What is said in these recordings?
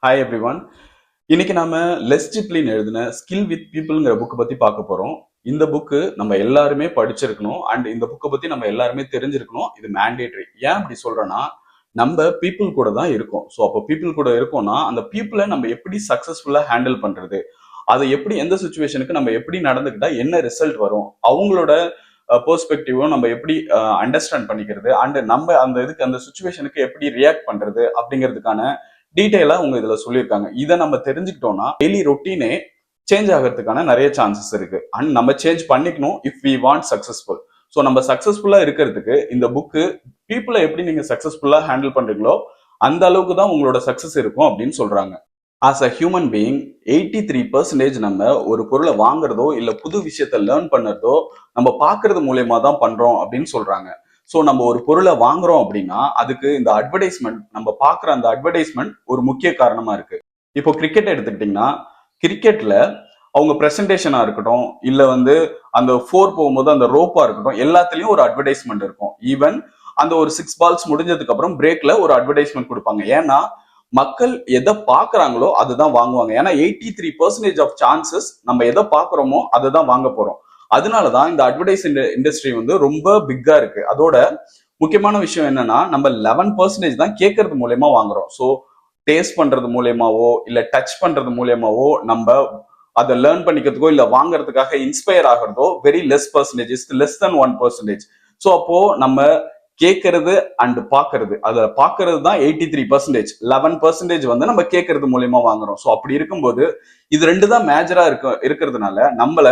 Hi every one. இன்னைக்கு நாம less ஜிப்லின் எழுதின ஸ்கில் வித் பீப்புள்ங்கிற புக் பத்தி பார்க்க போறோம். இந்த புக்கு நம்ம எல்லாருமே படிச்சிருக்கணும் அண்ட் இந்த புக்கை பத்தி நம்ம எல்லாருமே தெரிஞ்சிருக்கணும். இது மேண்டேட்டரி. ஏன் அப்படி சொல்றேன்னா, நம்ம பீப்புள் கூட தான் இருக்கோம். ஸோ அப்போ பீப்புள் கூட இருக்கோம்னா அந்த பீப்புளை நம்ம எப்படி சக்சஸ்ஃபுல்லா ஹேண்டில் பண்றது, அதை எப்படி எந்த சுச்சுவேஷனுக்கு நம்ம எப்படி நடந்துக்கிட்டா என்ன ரிசல்ட் வரும், அவங்களோட பெர்ஸ்பெக்டிவும் நம்ம எப்படி அண்டர்ஸ்டாண்ட் பண்ணிக்கிறது அண்ட் நம்ம அந்த இதுக்கு அந்த சுச்சுவேஷனுக்கு எப்படி ரியாக்ட் பண்றது அப்படிங்கிறதுக்கான டீட்டெயிலா உங்க இதுல சொல்லியிருக்காங்க. இதை நம்ம தெரிஞ்சுக்கிட்டோம்னா டெய்லி ரொட்டீனே சேஞ்ச் ஆகிறதுக்கான நிறைய சான்சஸ் இருக்கு அண்ட் நம்ம சேஞ்ச் பண்ணிக்கணும் if we want successful. So நம்ம சக்சஸ்ஃபுல்லா இருக்கிறதுக்கு இந்த புக்கு பீப்புளை எப்படி நீங்க சக்சஸ்ஃபுல்லா ஹேண்டில் பண்றீங்களோ அந்த அளவுக்கு தான் உங்களோட சக்சஸ் இருக்கும் அப்படின்னு சொல்றாங்க. ஆஸ் அ ஹியூமன் பீயிங் 83% நம்ம ஒரு பொருளை வாங்குறதோ இல்ல புது விஷயத்த லேர்ன் பண்ணுறதோ நம்ம பார்க்கறது மூலியமா தான் பண்றோம் அப்படின்னு சொல்றாங்க. ஸோ நம்ம ஒரு பொருளை வாங்குறோம் அப்படின்னா அதுக்கு இந்த அட்வர்டைஸ்மெண்ட், நம்ம பார்க்குற அந்த அட்வர்டைஸ்மெண்ட் ஒரு முக்கிய காரணமா இருக்கு. இப்போ கிரிக்கெட் எடுத்துக்கிட்டிங்கன்னா, கிரிக்கெட்ல அவங்க பிரசன்டேஷனா இருக்கட்டும் இல்ல அந்த ஃபோர் போகும்போது அந்த ரோப்பா இருக்கட்டும், எல்லாத்துலயும் ஒரு அட்வர்டைஸ்மெண்ட் இருக்கும். ஈவன் அந்த ஒரு 6 பால்ஸ் முடிஞ்சதுக்கு அப்புறம் பிரேக்ல ஒரு அட்வர்டைஸ்மெண்ட் கொடுப்பாங்க. ஏன்னா மக்கள் எதை பாக்குறாங்களோ அதுதான் வாங்குவாங்க. ஏன்னா 83% ஆஃப் சான்சஸ் நம்ம எதை பாக்குறோமோ அதை தான் வாங்க போறோம். அதனாலதான் இந்த அட்வர்டைஸ் இண்டஸ்ட்ரி ரொம்ப பிக்கா இருக்கு. அதோட முக்கியமான விஷயம் என்னன்னா, நம்ம 11% தான் கேட்கறது மூலயமா வாங்குறோம். ஸோ டேஸ்ட் பண்றது மூலியமாவோ இல்ல டச் பண்றது மூலியமாவோ நம்ம அதை லேர்ன் பண்ணிக்கிறதுக்கோ இல்ல வாங்குறதுக்காக இன்ஸ்பயர் ஆகிறதோ very less percentage, less than 1%. So அப்போ நம்ம கேட்கறது அண்ட் பாக்குறது, அதுல பாக்குறது தான் 83%. 11% நம்ம கேட்கறது மூலியமா வாங்குறோம். ஸோ அப்படி இருக்கும்போது இது ரெண்டு தான் மேஜரா இருக்கிறதுனால நம்மள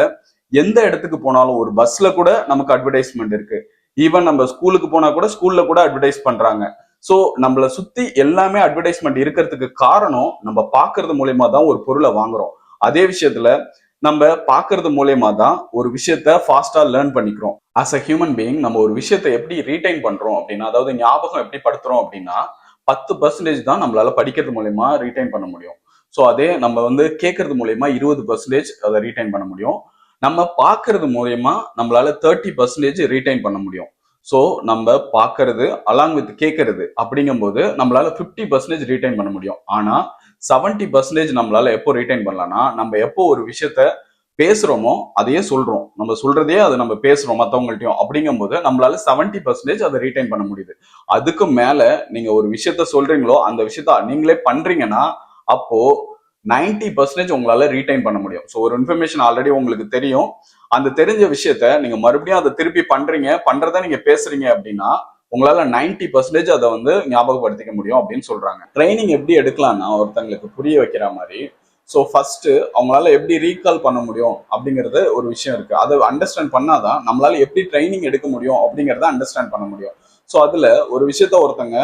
எந்த இடத்துக்கு போனாலும், ஒரு பஸ்ல கூட நமக்கு அட்வர்டைஸ்மெண்ட் இருக்கு. ஈவன் நம்ம ஸ்கூலுக்கு போனா கூட ஸ்கூல்ல கூட அட்வர்டைஸ் பண்றாங்க. ஸோ நம்மளை சுத்தி எல்லாமே அட்வர்டைஸ்மெண்ட் இருக்கிறதுக்கு காரணம் நம்ம பாக்குறது மூலியமா தான் ஒரு பொருளை வாங்குறோம். அதே விஷயத்துல நம்ம பாக்குறது மூலியமா தான் ஒரு விஷயத்த ஃபாஸ்டா லேர்ன் பண்ணிக்கிறோம். அஸ் அ ஹியூமன் பீயிங் நம்ம ஒரு விஷயத்தை எப்படி ரீடைன் பண்றோம் அப்படின்னா, அதாவது ஞாபகம் எப்படி படுத்துறோம் அப்படின்னா 10% தான் நம்மளால படிக்கிறது மூலியமா ரீடைன் பண்ண முடியும். ஸோ அதே நம்ம கேட்கறது மூலியமா 20% அதை ரீடைன் பண்ண முடியும். நம்ம பாக்குறது மூலியமா நம்மளால 30% ரீடைன் பண்ண முடியும். ஸோ நம்ம பாக்குறது அலாங் வித் கேட்கறது அப்படிங்கும்போது நம்மளால 50% ரீடைன் பண்ண முடியும். ஆனா 70% நம்மளால எப்போ ரீடைன் பண்ணலாம்னா, நம்ம எப்போ ஒரு விஷயத்த பேசுறோமோ அதையே சொல்றோம், நம்ம சொல்றதே அதை நம்ம பேசுறோம் மற்றவங்கள்ட்டையும் அப்படிங்கும்போது நம்மளால 70% அதை ரீடைன் பண்ண முடியுது. அதுக்கு மேல நீங்க ஒரு விஷயத்த சொல்றீங்களோ அந்த விஷயத்த நீங்களே பண்றீங்கன்னா அப்போ 90% உங்களால ரீடைன் பண்ண முடியும். ஸோ ஒரு இன்ஃபர்மேஷன் ஆல்ரெடி உங்களுக்கு தெரியும், அந்த தெரிஞ்ச விஷயத்த நீங்க மறுபடியும் அதை திருப்பி பண்றத நீங்க பேசுறீங்க அப்படின்னா உங்களால 90% அதை ஞாபகப்படுத்திக்க முடியும் அப்படின்னு சொல்றாங்க. ட்ரைனிங் எப்படி எடுக்கலாம்னா ஒருத்தங்களுக்கு புரிய வைக்கிற மாதிரி, ஸோ ஃபர்ஸ்ட் அவங்களால எப்படி ரீகால் பண்ண முடியும் அப்படிங்கிறது ஒரு விஷயம் இருக்கு. அதை அண்டர்ஸ்டாண்ட் பண்ணாதான் நம்மளால எப்படி ட்ரைனிங் எடுக்க முடியும் அப்படிங்கிறத அண்டர்ஸ்டாண்ட் பண்ண முடியும். ஸோ அதுல ஒரு விஷயத்த ஒருத்தங்க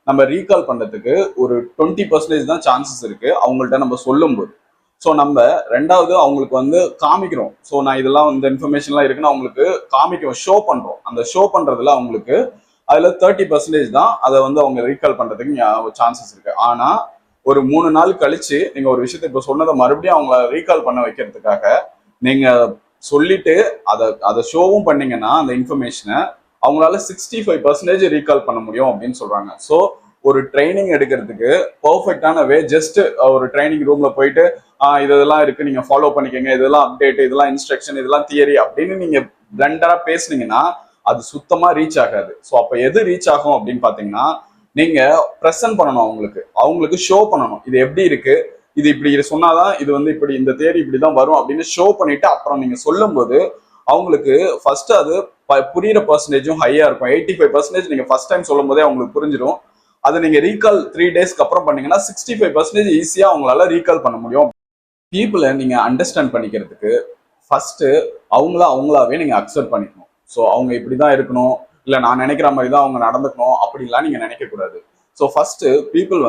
நம்ம ரீகால் பண்றதுக்கு ஒரு 20% தான் சான்சஸ் இருக்கு அவங்கள்ட்ட நம்ம சொல்லும்போது. ஸோ நம்ம ரெண்டாவது அவங்களுக்கு காமிக்கிறோம். ஸோ நான் இதெல்லாம் இந்த இன்ஃபர்மேஷன்லாம் இருக்குன்னு அவங்களுக்கு காமிக்கிறோம், ஷோ பண்றோம். அந்த ஷோ பண்றதுல அவங்களுக்கு அதுல 30% தான் அதை அவங்க ரீகால் பண்றதுக்கு சான்சஸ் இருக்கு. ஆனா ஒரு 3 நாள் கழிச்சு நீங்க ஒரு விஷயத்த இப்ப சொன்னதை மறுபடியும் அவங்கள ரீகால் பண்ண வைக்கிறதுக்காக நீங்க சொல்லிட்டு அதை ஷோவும் பண்ணீங்கன்னா அந்த இன்ஃபர்மேஷனை அவங்களால 65% ரீகால் பண்ண முடியும் அப்படின்னு சொல்றாங்க. ஸோ ஒரு ட்ரைனிங் எடுக்கிறதுக்கு பர்ஃபெக்டான வே ஜஸ்ட் ஒரு ட்ரைனிங் ரூம்ல போயிட்டு இதெல்லாம் இருக்கு நீங்க ஃபாலோ பண்ணிக்கங்க, இதெல்லாம் அப்டேட், இதெல்லாம் இன்ஸ்ட்ரக்ஷன், இதெல்லாம் தியரி அப்படின்னு நீங்க பிளண்டரா பேசுனீங்கன்னா அது சுத்தமா ரீச் ஆகாது. ஸோ அப்ப எது ரீச் ஆகும் அப்படின்னு பாத்தீங்கன்னா, நீங்க ப்ரெசென்ட் பண்ணணும், அவங்களுக்கு ஷோ பண்ணணும் இது எப்படி இருக்கு, இது இப்படி சொன்னாதான் இது இப்படி இந்த தேரி இப்படிதான் வரும் அப்படின்னு ஷோ பண்ணிட்டு அப்புறம் நீங்க சொல்லும் போது அவங்களுக்கு ஃபர்ஸ்ட் அது புரியுற பர்சன்டேஜும் ஹையா இருக்கும். 85% நீங்க ஃபர்ஸ்ட் டைம் சொல்லும் போதே அவங்களுக்கு புரிஞ்சிடும். அதை நீங்க ரீகால் 3 டேஸ்க்கு அப்புறம் பண்ணீங்கன்னா 65% ஈஸியா அவங்களால ரீகால் பண்ண முடியும். பீப்புளை நீங்க அண்டர்ஸ்டாண்ட் பண்ணிக்கிறதுக்கு ஃபர்ஸ்ட் அவங்களாவே நீங்க அக்செப்ட் பண்ணிக்கணும். ஸோ அவங்க இப்படிதான் இருக்கணும், இல்ல நான் நினைக்கிற மாதிரி தான் அவங்க நடந்துக்கணும் அப்படின்லாம் நீங்க நினைக்க கூடாது. ஸோ ஃபர்ஸ்ட் பீப்புள்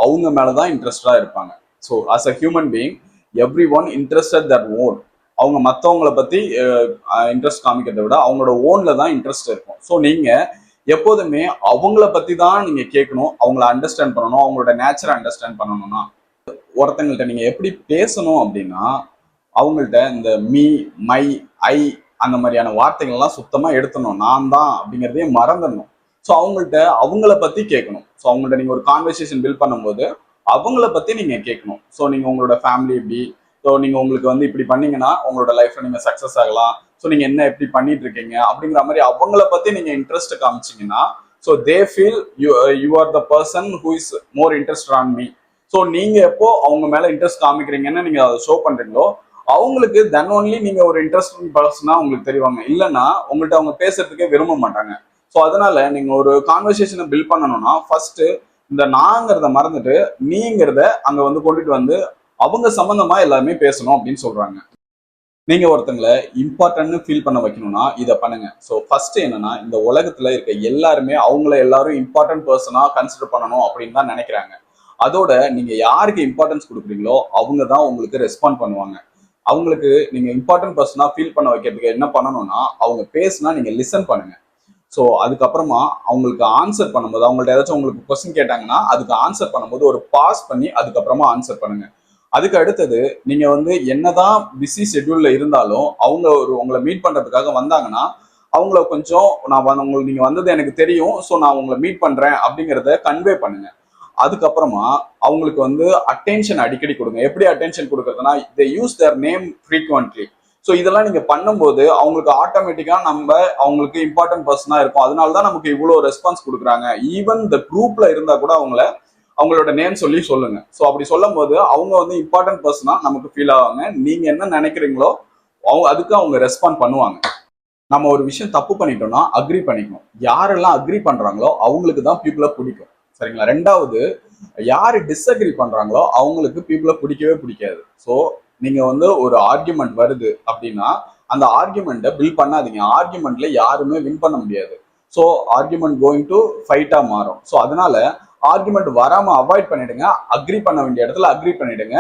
அவங்க மேலதான் இன்ட்ரெஸ்டா இருப்பாங்க. So as a human being every one interested that own. அவங்க மற்றவங்களை பத்தி இன்ட்ரெஸ்ட் காமிக்கிறத விட அவங்களோட ஓன்ல தான் இன்ட்ரெஸ்ட் இருக்கும். ஸோ நீங்க எப்போதுமே அவங்கள பத்தி தான் நீங்க கேட்கணும், அவங்கள அண்டர்ஸ்டாண்ட் பண்ணணும், அவங்களோட நேச்சரை அண்டர்ஸ்டாண்ட் பண்ணணும்னா ஒருத்தங்கள்ட்ட நீங்க எப்படி பேசணும் அப்படின்னா அவங்கள்ட்ட இந்த மீ, மை, ஐ அந்த மாதிரியான வார்த்தைகள்லாம் சுத்தமா எடுத்துடணும். நான் தான் அப்படிங்கிறதையே மறந்துடணும். ஸோ அவங்கள பத்தி கேட்கணும். ஸோ அவங்கள்ட்ட நீங்க ஒரு கான்வர்சேஷன் பில்ட் பண்ணும்போது அவங்கள பத்தி நீங்க கேட்கணும். ஸோ நீங்க உங்களோட ஃபேமிலி எப்படி, ஸோ நீங்க உங்களுக்கு வந்து இப்படி பண்ணீங்கன்னா உங்களோட லைஃப்ல நீங்க சக்சஸ் ஆகலாம், ஸோ நீங்க என்ன எப்படி பண்ணிட்டு இருக்கீங்க அப்படிங்கிற மாதிரி அவங்கள பத்தி நீங்க இன்ட்ரெஸ்ட் காமிச்சீங்கன்னா, so they feel you are the person who is more interest on me. So நீங்க எப்போ அவங்க மேல இன்ட்ரெஸ்ட் காமிக்கிறீங்கன்னு நீங்க அதை ஷோ பண்றீங்களோ அவங்களுக்கு தென் ஒன்லி நீங்க ஒரு இன்ட்ரெஸ்டிங் பர்சனா உங்களுக்கு தெரிவாங்க. இல்லைன்னா உங்கள்கிட்ட அவங்க பேசுறதுக்கே விரும்ப மாட்டாங்க. ஸோ அதனால நீங்க ஒரு கான்வர்சேஷனை பில்ட் பண்ணணும்னா ஃபர்ஸ்ட் இந்த நாங்கிறத மறந்துட்டு நீங்கிறத அங்க வந்து கொண்டுட்டு வந்து அவங்க சம்பந்தமா எல்லாருமே பேசணும் அப்படின்னு சொல்றாங்க. நீங்க ஒருத்தங்களை இம்பார்ட்டன்ட்னு ஃபீல் பண்ண வைக்கணும்னா இதை பண்ணுங்க. ஸோ ஃபர்ஸ்ட் என்னன்னா, இந்த உலகத்துல இருக்க எல்லாருமே அவங்கள எல்லாரும் இம்பார்ட்டன்ட் பர்சனா கன்சிடர் பண்ணணும் அப்படின்னு தான் நினைக்கிறாங்க. அதோட நீங்க யாருக்கு இம்பார்ட்டன்ஸ் கொடுக்குறீங்களோ அவங்க தான் உங்களுக்கு ரெஸ்பாண்ட் பண்ணுவாங்க. அவங்களுக்கு நீங்க இம்பார்ட்டன்ட் பர்சனா ஃபீல் பண்ண வைக்கிறதுக்கு என்ன பண்ணணும்னா, அவங்க பேசினா நீங்க லிசன் பண்ணுங்க. ஸோ அதுக்கப்புறமா அவங்களுக்கு ஆன்சர் பண்ணும்போது, அவங்கள்ட்ட ஏதாச்சும் உங்களுக்கு கொஸ்டின் கேட்டாங்கன்னா அதுக்கு ஆன்சர் பண்ணும்போது ஒரு பாஸ் பண்ணி அதுக்கப்புறமா ஆன்சர் பண்ணுங்க. அதுக்கு அடுத்தது நீங்க வந்து என்னதான் பிஸி ஷெட்யூல்ல இருந்தாலும் அவங்க உங்களை மீட் பண்றதுக்காக வந்தாங்கன்னா அவங்கள கொஞ்சம் உங்களுக்கு நீங்க வந்தது எனக்கு தெரியும், ஸோ நான் உங்களை மீட் பண்றேன் அப்படிங்கிறத கன்வே பண்ணுங்க. அதுக்கப்புறமா அவங்களுக்கு வந்து அட்டென்ஷன் அடிக்கடி கொடுங்க. எப்படி அட்டென்ஷன் கொடுக்கறதுனா, they use their name frequently. So இதெல்லாம் நீங்க பண்ணும்போது அவங்களுக்கு ஆட்டோமேட்டிக்கா நம்ம அவங்களுக்கு இம்பார்ட்டன்ட் பர்சனா இருக்கும். அதனாலதான் நமக்கு இவ்வளவு ரெஸ்பான்ஸ் கொடுக்குறாங்க. ஈவன் இந்த குரூப்ல இருந்தா கூட அவங்களோட நேம் சொல்லி சொல்லுங்க. ஸோ அப்படி சொல்லும் போது அவங்க வந்து இம்பார்ட்டன்ட் பர்சனா நமக்கு ஃபீல் ஆவாங்க. நீங்க என்ன நினைக்கிறீங்களோ அதுக்கு அவங்க ரெஸ்பாண்ட் பண்ணுவாங்க. நம்ம ஒரு விஷயம் தப்பு பண்ணிட்டோம்னா அக்ரி பண்ணிக்கணும். யாரெல்லாம் அக்ரி பண்றாங்களோ அவங்களுக்கு தான் பீப்புளை பிடிக்கும். சரிங்களா? ரெண்டாவது, யாரு டிஸ்அக்ரி பண்றாங்களோ அவங்களுக்கு பீப்புளை பிடிக்கவே பிடிக்காது. ஸோ நீங்க வந்து ஒரு ஆர்குமெண்ட் வருது அப்படின்னா அந்த ஆர்குமெண்ட்டை பில் பண்ணாதீங்க. ஆர்குமெண்ட்ல யாருமே வின் பண்ண முடியாது. ஸோ ஆர்குமெண்ட் கோயிங் டு ஃபைட்டா மாறும். ஸோ அதனால ஆர்குமெண்ட் வராம அவாய்ட் பண்ணிடுங்க. அக்ரி பண்ண வேண்டிய இடத்துல அக்ரி பண்ணிடுங்க.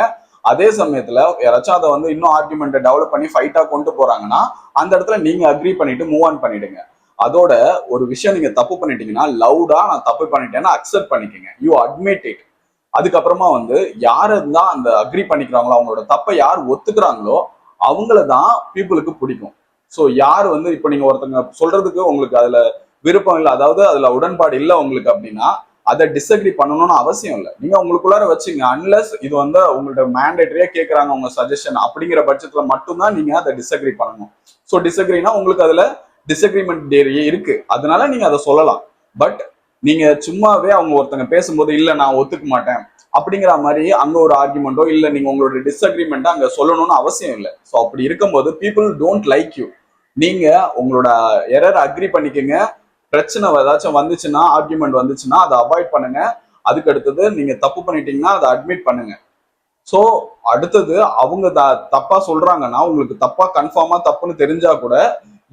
அதே சமயத்துல யாராச்சும் அதை வந்து இன்னும் ஆர்குமெண்ட்டை டெவலப் பண்ணி ஃபைட்டா கொண்டு போறாங்கன்னா அந்த இடத்துல நீங்க அக்ரி பண்ணிட்டு மூவ் ஆன் பண்ணிடுங்க. அதோட ஒரு விஷயம் நீங்க தப்பு பண்ணிட்டீங்கன்னா லவுடா நான் தப்பு பண்ணிட்டேன்னு அக்செப்ட் பண்ணிக்கங்க. You admit it. அதுக்கப்புறமா வந்து யார் தான் அந்த அக்ரி பண்ணிக்கிறாங்களோ, அவங்களோட தப்பை யார் ஒத்துக்கிறாங்களோ அவங்கள தான் பீப்புளுக்கு பிடிக்கும். ஸோ யார் வந்து இப்போ நீங்க ஒருத்தங்க சொல்றதுக்கு உங்களுக்கு அதுல விருப்பம் இல்லை, அதாவது அதுல உடன்பாடு இல்லை உங்களுக்கு அப்படின்னா அதை டிஸ்அக்ரி பண்ணணும்னு அவசியம் இல்லை. நீங்க உங்களுக்குள்ளார வச்சுங்க. அன்லஸ் இது வந்து உங்கள்ட்ட மேண்டேட்டரியா கேட்கறாங்க உங்க சஜஷன் அப்படிங்கிற பட்சத்துல மட்டும்தான் நீங்க அதை டிஸ்அக்ரி பண்ணணும். ஸோ டிஸ்அக்ரினா உங்களுக்கு அதுல டிஸ்அக்ரிமெண்ட் இருக்கு, அதனால நீங்க அதை சொல்லலாம். பட் நீங்க சும்மாவே அவங்க ஒருத்தங்க பேசும்போது இல்ல நான் ஒத்துக்க மாட்டேன் அப்படிங்கிற மாதிரி அங்க ஒரு ஆர்குமெண்டோ இல்ல நீங்க உங்களோட டிஸ்அக்ரிமெண்ட்டோ அங்க சொல்லணும்னு அவசியம் இல்லை. ஸோ அப்படி இருக்கும்போது பீப்புள் டோன்ட் லைக் யூ. நீங்க உங்களோட எரர் அக்ரி பண்ணிக்கங்க. பிரச்சனை ஏதாச்சும் வந்துச்சுன்னா, ஆர்குமெண்ட் வந்துச்சுன்னா அதை அவாய்ட் பண்ணுங்க. அதுக்கு அடுத்தது நீங்க தப்பு பண்ணிட்டீங்கன்னா அதை அட்மிட் பண்ணுங்க. ஸோ அடுத்தது அவங்க தப்பா சொல்றாங்கன்னா உங்களுக்கு தப்பா கன்ஃபார்மா தப்புன்னு தெரிஞ்சா கூட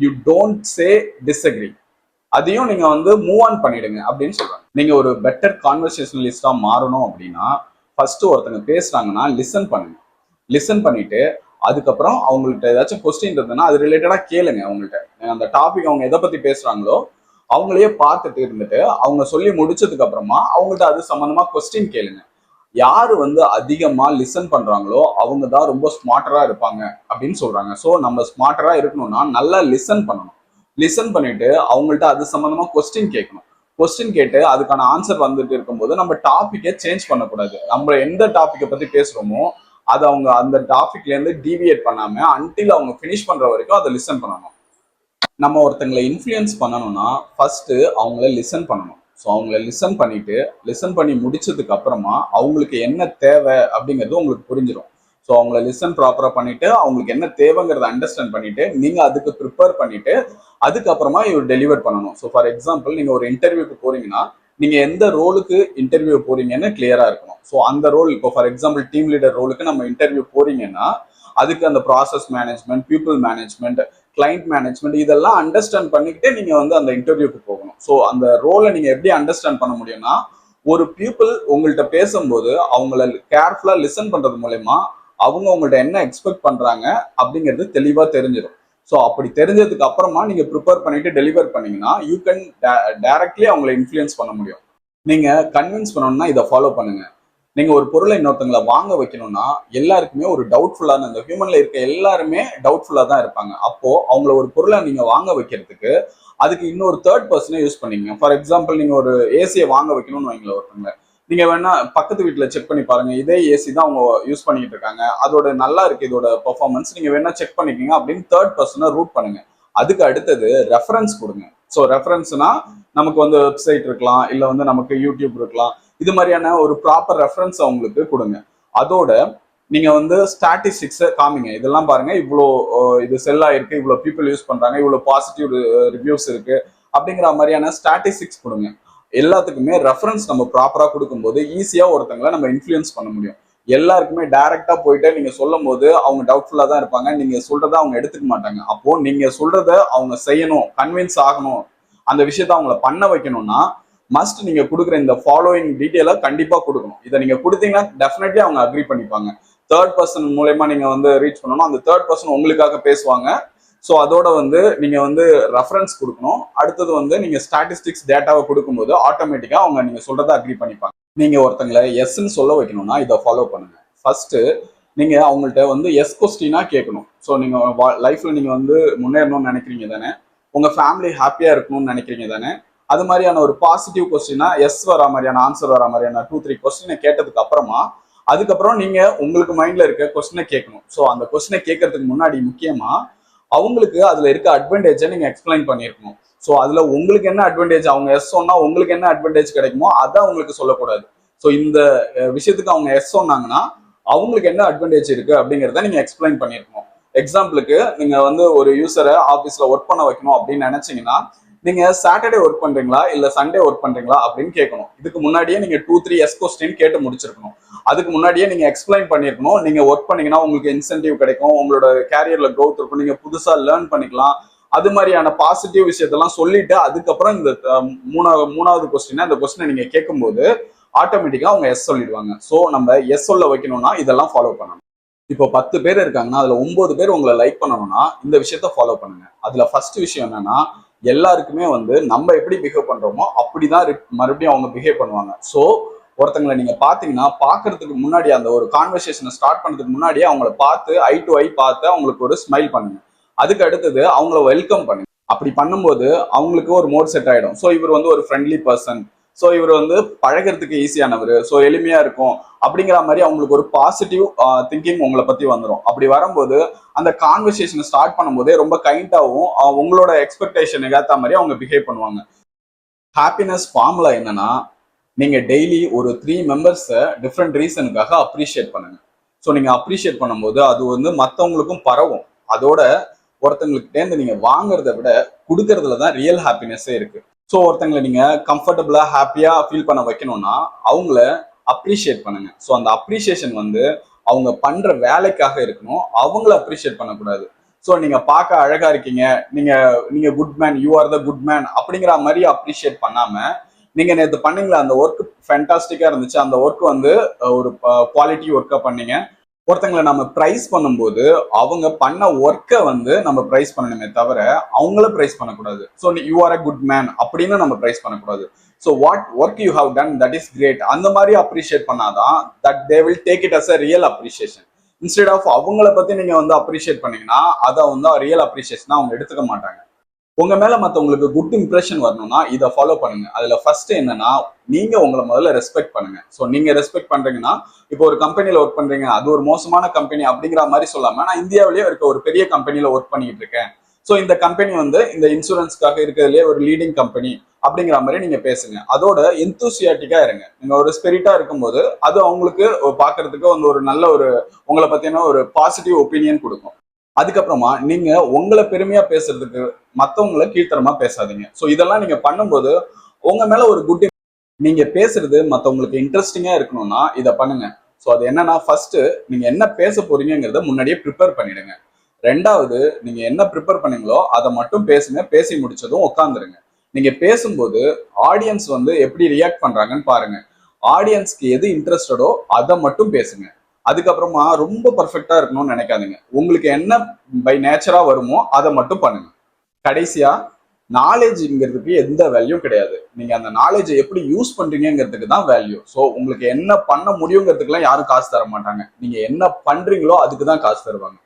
யூ டோன்ட் சே டிஸ்அக்ரி. அதையும் நீங்க வந்து மூவ் ஆன் பண்ணிடுங்க அப்படின்னு சொல்றாங்க. நீங்க ஒரு பெட்டர் கான்வர்சேஷனலிஸ்டா மாறணும் அப்படின்னா ஃபர்ஸ்ட் ஒருத்தங்க பேசுறாங்கன்னா லிசன் பண்ணுங்க. லிசன் பண்ணிட்டு அதுக்கப்புறம் அவங்கள்ட்ட ஏதாச்சும் கொஸ்டின் இருந்ததுன்னா அது ரிலேட்டடா கேளுங்க. அவங்கள்ட்ட அந்த டாபிக் அவங்க எதை பத்தி பேசுறாங்களோ அவங்களையே பார்த்துட்டு இருந்துட்டு அவங்க சொல்லி முடிச்சதுக்கு அப்புறமா அவங்கள்ட்ட அது சம்பந்தமா கொஸ்டின் கேளுங்க. யாரு வந்து அதிகமா லிசன் பண்றாங்களோ அவங்க தான் ரொம்ப ஸ்மார்ட்டரா இருப்பாங்க அப்படின்னு சொல்றாங்க. ஸோ நம்ம ஸ்மார்ட்டரா இருக்கணும்னா நல்லா லிசன் பண்ணணும். லிசன் பண்ணிட்டு அவங்கள்ட்ட அது சம்பந்தமா கொஸ்டின் கேட்கணும். கொஸ்டின் கேட்டு அதுக்கான ஆன்சர் வந்துட்டு இருக்கும்போது நம்ம டாபிக்கை சேஞ்ச் பண்ணக்கூடாது. நம்ம எந்த டாபிக்கை பத்தி பேசுறோமோ அதை அவங்க அந்த டாபிக்ல இருந்து டீவியேட் பண்ணாம அன்டில் அவங்க ஃபினிஷ் பண்ற வரைக்கும் அதை லிசன் பண்ணணும். நம்ம ஒருத்தங்களை இன்ஃப்ளூயன்ஸ் பண்ணணும்னா ஃபர்ஸ்ட் அவங்கள லிசன் பண்ணணும். ஸோ அவங்கள லிசன் பண்ணி முடிச்சதுக்கு அப்புறமா அவங்களுக்கு என்ன தேவை அப்படிங்கிறது உங்களுக்கு புரிஞ்சிடும். ஸோ அவங்கள லிசன் ப்ராப்பரா பண்ணிட்டு அவங்களுக்கு என்ன தேவைங்கிறத அண்டர்ஸ்டாண்ட் பண்ணிட்டு நீங்க அதுக்கு ப்ரிப்பேர் பண்ணிட்டு அதுக்கப்புறமா இவர் டெலிவர் பண்ணணும். ஸோ ஃபார் எக்ஸாம்பிள் நீங்க ஒரு இன்டர்வியூக்கு போறீங்கன்னா நீங்க எந்த ரோலுக்கு இன்டர்வியூ போறீங்கன்னு கிளியரா இருக்கணும். ஸோ அந்த ரோல் இப்போ ஃபார் எக்ஸாம்பிள் டீம் லீடர் ரோலுக்கு நம்ம இன்டர்வியூ போறீங்கன்னா அதுக்கு அந்த process management, people management, client management இதெல்லாம் அண்டர்ஸ்டாண்ட் பண்ணிக்கிட்டே நீங்க வந்து அந்த இன்டர்வியூக்கு போகணும். ஸோ அந்த ரோலை நீங்க எப்படி அண்டர்ஸ்டாண்ட் பண்ண முடியும்னா ஒரு பீப்புள் உங்கள்கிட்ட பேசும்போது அவங்கள கேர்ஃபுல்லா லிசன் பண்றது மூலயமா அவங்க உங்கள்ட்ட என்ன எக்ஸ்பெக்ட் பண்றாங்க அப்படிங்கிறது தெளிவா தெரிஞ்சிடும். ஸோ அப்படி தெரிஞ்சதுக்கு அப்புறமா நீங்க ப்ரிப்பேர் பண்ணிட்டு டெலிவர் பண்ணீங்கன்னா யூ கேன் டைரக்ட்லி அவங்களை இன்ஃப்ளூயன்ஸ் பண்ண முடியும். நீங்க கன்வின்ஸ் பண்ணணும்னா இதை ஃபாலோ பண்ணுங்க. நீங்க ஒரு பொருளை இன்னொருத்தங்களை வாங்க வைக்கணும்னா எல்லாருக்குமே ஒரு டவுட்ஃபுல்லான இந்த ஹியூமன்ல இருக்க எல்லாருமே டவுட்ஃபுல்லா தான் இருப்பாங்க. அப்போ அவங்கள ஒரு பொருளை நீங்க வாங்க வைக்கிறதுக்கு அதுக்கு இன்னொரு தேர்ட் பர்சனை யூஸ் பண்ணீங்க. ஃபார் எக்ஸாம்பிள் நீங்க ஒரு ஏசியை வாங்க வைக்கணும்னு வைங்களேன் ஒருத்தவங்க, நீங்க வேணா பக்கத்து வீட்டுல செக் பண்ணி பாருங்க, இதே ஏசி தான் அவங்க யூஸ் பண்ணிட்டு இருக்காங்க, அதோட நல்லா இருக்கு இதோட பெர்ஃபார்மன்ஸ், நீங்க வேணா செக் பண்ணிக்கோங்க அப்படின்னு தேர்ட் பர்சனை ரூட் பண்ணுங்க. அதுக்கு அடுத்தது ரெஃபரன்ஸ் கொடுங்க. ஸோ ரெஃபரன்ஸ்னா நமக்கு வந்து வெப்சைட் இருக்கலாம், இல்ல வந்து நமக்கு யூடியூப் இருக்கலாம், இது மாதிரியான ஒரு ப்ராப்பர் ரெஃபரன்ஸ் அவங்களுக்கு கொடுங்க. அதோட நீங்க வந்து ஸ்டாட்டிஸ்டிக்ஸ் காமிங்க, இதெல்லாம் பாருங்க, இவ்வளோ இது செல் ஆயிருக்கு, இவ்வளோ பீப்புள் யூஸ் பண்றாங்க, இவ்வளோ பாசிட்டிவ் ரிவ்யூஸ் இருக்கு அப்படிங்கிற மாதிரியான ஸ்டாட்டிஸ்டிக்ஸ் கொடுங்க. எல்லாத்துக்குமே ரெஃபரன்ஸ் நம்ம ப்ராப்பரா கொடுக்கும்போது ஈஸியா ஒருத்தங்களை நம்ம இன்ஃப்ளூயன்ஸ் பண்ண முடியும். எல்லாருக்குமே டைரக்டா போயிட்டு நீங்க சொல்லும் போது அவங்க டவுட்ஃபுல்லா தான் இருப்பாங்க, நீங்க சொல்றத அவங்க எடுத்துக்க மாட்டாங்க. அப்போ நீங்க சொல்றத அவங்க செய்யணும், கன்வின்ஸ் ஆகணும், அந்த விஷயத்த அவங்கள பண்ண வைக்கணும்னா மஸ்ட் நீங்க கொடுக்குற இந்த ஃபாலோயிங் டீட்டெயிலை கண்டிப்பா கொடுக்கணும். இதை நீங்க கொடுத்தீங்கன்னா டெஃபினெட்லி அவங்க அக்ரி பண்ணிப்பாங்க. தேர்ட் பர்சன் மூலயமா நீங்க வந்து ரீச் பண்ணணும், அந்த தேர்ட் பர்சன் உங்களுக்காக பேசுவாங்க. ஸோ அதோட வந்து நீங்க வந்து ரெஃபரன்ஸ் கொடுக்கணும். அடுத்தது வந்து நீங்க ஸ்டாட்டிஸ்டிக்ஸ் டேட்டாவை கொடுக்கும்போது ஆட்டோமேட்டிக்கா அவங்க நீங்க சொல்றதை அக்ரி பண்ணிப்பாங்க. நீங்க ஒருத்தங்களை எஸ்ன்னு சொல்ல வைக்கணும்னா இதை ஃபாலோ பண்ணுங்க. ஃபர்ஸ்ட் நீங்க அவங்கள்ட்ட வந்து எஸ் கொஸ்டினா கேட்கணும். ஸோ நீங்க லைஃப்ல நீங்க வந்து முன்னேறணும்னு நினைக்கிறீங்க தானே, உங்க ஃபேமிலி ஹாப்பியா இருக்கணும்னு நினைக்கிறீங்க தானே, அது மாதிரியான ஒரு பாசிட்டிவ் கொஸ்டினா எஸ் வர மாதிரியான ஆன்சர் வர மாதிரியான 2-3 கொஸ்டினை கேட்டதுக்கு அப்புறமா அதுக்கப்புறம் நீங்க உங்களுக்கு மைண்ட்ல இருக்க கொஸ்டினை கேட்கணும். ஸோ அந்த கொஸ்டினை கேட்கறதுக்கு முன்னாடி முக்கியமா அவங்களுக்கு அதுல இருக்க அட்வான்டேஜை நீங்க எக்ஸ்பிளைன் பண்ணிருக்கணும். ஸோ அதுல உங்களுக்கு என்ன அட்வான்டேஜ், அவங்க எஸ் சொன்னா உங்களுக்கு என்ன அட்வான்டேஜ் கிடைக்குமோ அதை அவங்களுக்கு சொல்லக்கூடாது. ஸோ இந்த விஷயத்துக்கு அவங்க எஸ் சொன்னாங்கன்னா அவங்களுக்கு என்ன அட்வான்டேஜ் இருக்கு அப்படிங்கிறத நீங்க எக்ஸ்பிளைன் பண்ணிருக்கணும். எக்ஸாம்பிளுக்கு நீங்க வந்து ஒரு யூசரை ஆஃபீஸ்ல ஒர்க் பண்ண வைக்கணும் அப்படின்னு நினைச்சீங்கன்னா நீங்க சாட்டர்டே ஒர்க் பண்றீங்களா இல்ல சண்டே ஒர்க் பண்றீங்களா அப்படின்னு கேட்கணும். இதுக்கு முன்னாடியே நீங்க 2-3 எஸ் கொஸ்டின் கேட்டு முடிச்சிருக்கணும். அதுக்கு முன்னாடியே நீங்க எக்ஸ்பிளைன் பண்ணிருக்கணும், நீங்க ஒர்க் பண்ணீங்கன்னா உங்களுக்கு இன்சென்டிவ் கிடைக்கும், உங்களோட கேரியர்ல க்ரோத் இருக்கும், நீங்க புதுசா லேர்ன் பண்ணிக்கலாம், அது மாதிரியான பாசிட்டிவ் விஷயத்தெல்லாம் சொல்லிட்டு அதுக்கப்புறம் இந்த மூணாவது கொஸ்டின் அந்த கொஸ்டினை நீங்க கேட்கும்போது ஆட்டோமேட்டிக்கா அவங்க எஸ் சொல்லிடுவாங்க. ஸோ நம்ம எஸ் சொல்ல வைக்கணும்னா இதெல்லாம் ஃபாலோ பண்ணணும். இப்போ 10 பேர் இருக்காங்கன்னா அதுல 9 பேர் உங்களை லைக் பண்ணணும்னா இந்த விஷயத்த ஃபாலோ பண்ணுங்க. அதுல ஃபர்ஸ்ட் விஷயம் என்னன்னா, எல்லாருக்குமே வந்து நம்ம எப்படி பிஹேவ் பண்றோமோ அப்படிதான் மறுபடியும் அவங்க பிஹேவ் பண்ணுவாங்க. ஸோ ஒருத்தங்களை நீங்க பாத்தீங்கன்னா பாக்குறதுக்கு முன்னாடி அந்த ஒரு கான்வர்சேஷனை ஸ்டார்ட் பண்றதுக்கு முன்னாடியே அவங்கள பார்த்து ஐ டு ஐ பார்த்து அவங்களுக்கு ஒரு ஸ்மைல் பண்ணுங்க. அதுக்கு அடுத்தது அவங்கள வெல்கம் பண்ணுங்க. அப்படி பண்ணும்போது அவங்களுக்கு ஒரு மோட் செட் ஆயிடும். ஸோ இவர் வந்து ஒரு ஃப்ரெண்ட்லி பர்சன், ஸோ இவர் வந்து பழகிறதுக்கு ஈஸியானவர், ஸோ எளிமையா இருக்கும் அப்படிங்கிற மாதிரி அவங்களுக்கு ஒரு பாசிட்டிவ் திங்கிங் உங்களை பத்தி வந்துடும். அப்படி வரும்போது அந்த கான்வர்சேஷனை ஸ்டார்ட் பண்ணும்போதே ரொம்ப கைண்டாகவும் உங்களோட எக்ஸ்பெக்டேஷனுக்கு ஏற்ற மாதிரி அவங்க பிஹேவ் பண்ணுவாங்க. ஹாப்பினஸ் ஃபார்முலா என்னன்னா, நீங்க டெய்லி ஒரு 3 மெம்பர்ஸை டிஃப்ரெண்ட் ரீசனுக்காக அப்ரிஷியேட் பண்ணுங்க. ஸோ நீங்க அப்ரிஷியேட் பண்ணும்போது அது வந்து மற்றவங்களுக்கும் பரவும். அதோட ஒருத்தவங்களுக்கிட்டேருந்து நீங்க வாங்குறத விட கொடுக்கறதுல தான் ரியல் ஹாப்பினஸே இருக்கு. ஸோ ஒருத்தங்களை நீங்க கம்ஃபர்டபுளா ஹாப்பியா ஃபீல் பண்ண வைக்கணும்னா அவங்கள அப்ரிஷியேட் பண்ணுங்க. ஸோ அந்த அப்ரிஷியேஷன் வந்து அவங்க பண்ற வேலைக்காக இருக்கணும், அவங்கள அப்ரிஷியேட் பண்ணக்கூடாது. ஸோ நீங்க பார்க்க அழகா இருக்கீங்க, நீங்க நீங்க good man, you are the good man அப்படிங்கிற மாதிரி அப்ரிஷியேட் பண்ணாம, நீங்க நேற்று பண்ணீங்களா அந்த ஒர்க் ஃபேண்டாஸ்டிக்கா இருந்துச்சு, அந்த ஒர்க் வந்து ஒரு குவாலிட்டி ஒர்க்கா பண்ணீங்க. ஒருத்தங்களை நம்ம ப்ரைஸ் பண்ணும்போது அவங்க பண்ண ஒர்க்கை வந்து நம்ம ப்ரைஸ் பண்ணணுமே தவிர அவங்கள ப்ரைஸ் பண்ணக்கூடாது. So you are a good man அப்படின்னு நம்ம ப்ரைஸ் பண்ணக்கூடாது. So what work you have done that is great அந்த மாதிரி அப்ரிஷியேட் பண்ணாதான் that they will take it as a real appreciation. Instead of அவங்கள பத்தி நீங்க வந்து அப்ரிஷியேட் பண்ணீங்கன்னா அதை வந்து ரியல் அப்ரிஷியேஷனா அவங்க எடுத்துக்க மாட்டாங்க. உங்க மேல மத்தவங்களுக்கு குட் இம்ப்ரெஷன் வரணும்னா இதை ஃபாலோ பண்ணுங்க. அதுல ஃபர்ஸ்ட் என்னன்னா, நீங்க உங்களை முதல்ல ரெஸ்பெக்ட் பண்ணுங்க. ஸோ நீங்க ரெஸ்பெக்ட் பண்றீங்கன்னா, இப்போ ஒரு கம்பெனில ஒர்க் பண்றீங்க, அது ஒரு மோசமான கம்பெனி அப்படிங்கிற மாதிரி சொல்லாம, நான் இந்தியாவிலேயே இருக்க ஒரு பெரிய கம்பெனில ஒர்க் பண்ணிட்டு இருக்கேன், ஸோ இந்த கம்பெனி வந்து இந்த இன்சூரன்ஸ்க்காக இருக்கிறதுலே ஒரு லீடிங் கம்பெனி அப்படிங்கிற மாதிரி நீங்க பேசுங்க. அதோட எந்தூசியாட்டிக்கா இருங்க. நீங்க ஒரு ஸ்பிரிட்டா இருக்கும்போது அது அவங்களுக்கு பாக்குறதுக்கு வந்து ஒரு நல்ல ஒரு உங்களை பத்தின ஒரு பாசிட்டிவ் ஒப்பீனியன் கொடுக்கும். அதுக்கப்புறமா நீங்க உங்களை பெருமையா பேசுறதுக்கு மத்தவங்களை கீழ்த்தரமா பேசாதீங்க. ஸோ இதெல்லாம் நீங்க பண்ணும்போது உங்க மேல ஒரு குட், நீங்க பேசுறது மத்தவங்களுக்கு இன்ட்ரெஸ்டிங்கா இருக்கணும்னா இதை பண்ணுங்க. ஸோ அது என்னன்னா, ஃபர்ஸ்ட் நீங்க என்ன பேச போறீங்கிறத முன்னாடியே ப்ரிப்பேர் பண்ணிடுங்க. ரெண்டாவது, நீங்க என்ன ப்ரிப்பேர் பண்ணீங்களோ அதை மட்டும் பேசுங்க. பேசி முடிச்சதும் உட்காந்துருங்க. நீங்க பேசும்போது ஆடியன்ஸ் வந்து எப்படி ரியாக்ட் பண்றாங்கன்னு பாருங்க. ஆடியன்ஸ்க்கு எது இன்ட்ரெஸ்டடோ அதை மட்டும் பேசுங்க. அதுக்கப்புறமா ரொம்ப பர்ஃபெக்டா இருக்கணும்னு நினைக்காதீங்க. உங்களுக்கு என்ன பை நேச்சரா வருமோ அதை மட்டும் பண்ணுங்க. கடைசியா, நாலேஜ்ங்கிறதுக்கு எந்த வேல்யூ கிடையாது. நீங்க அந்த நாலேஜை எப்படி யூஸ் பண்றீங்கிறதுக்கு தான் வேல்யூ. ஸோ உங்களுக்கு என்ன பண்ண முடியுங்கிறதுக்குலாம் யாரும் காசு தர மாட்டாங்க. நீங்க என்ன பண்றீங்களோ அதுக்கு தான் காசு தருவாங்க.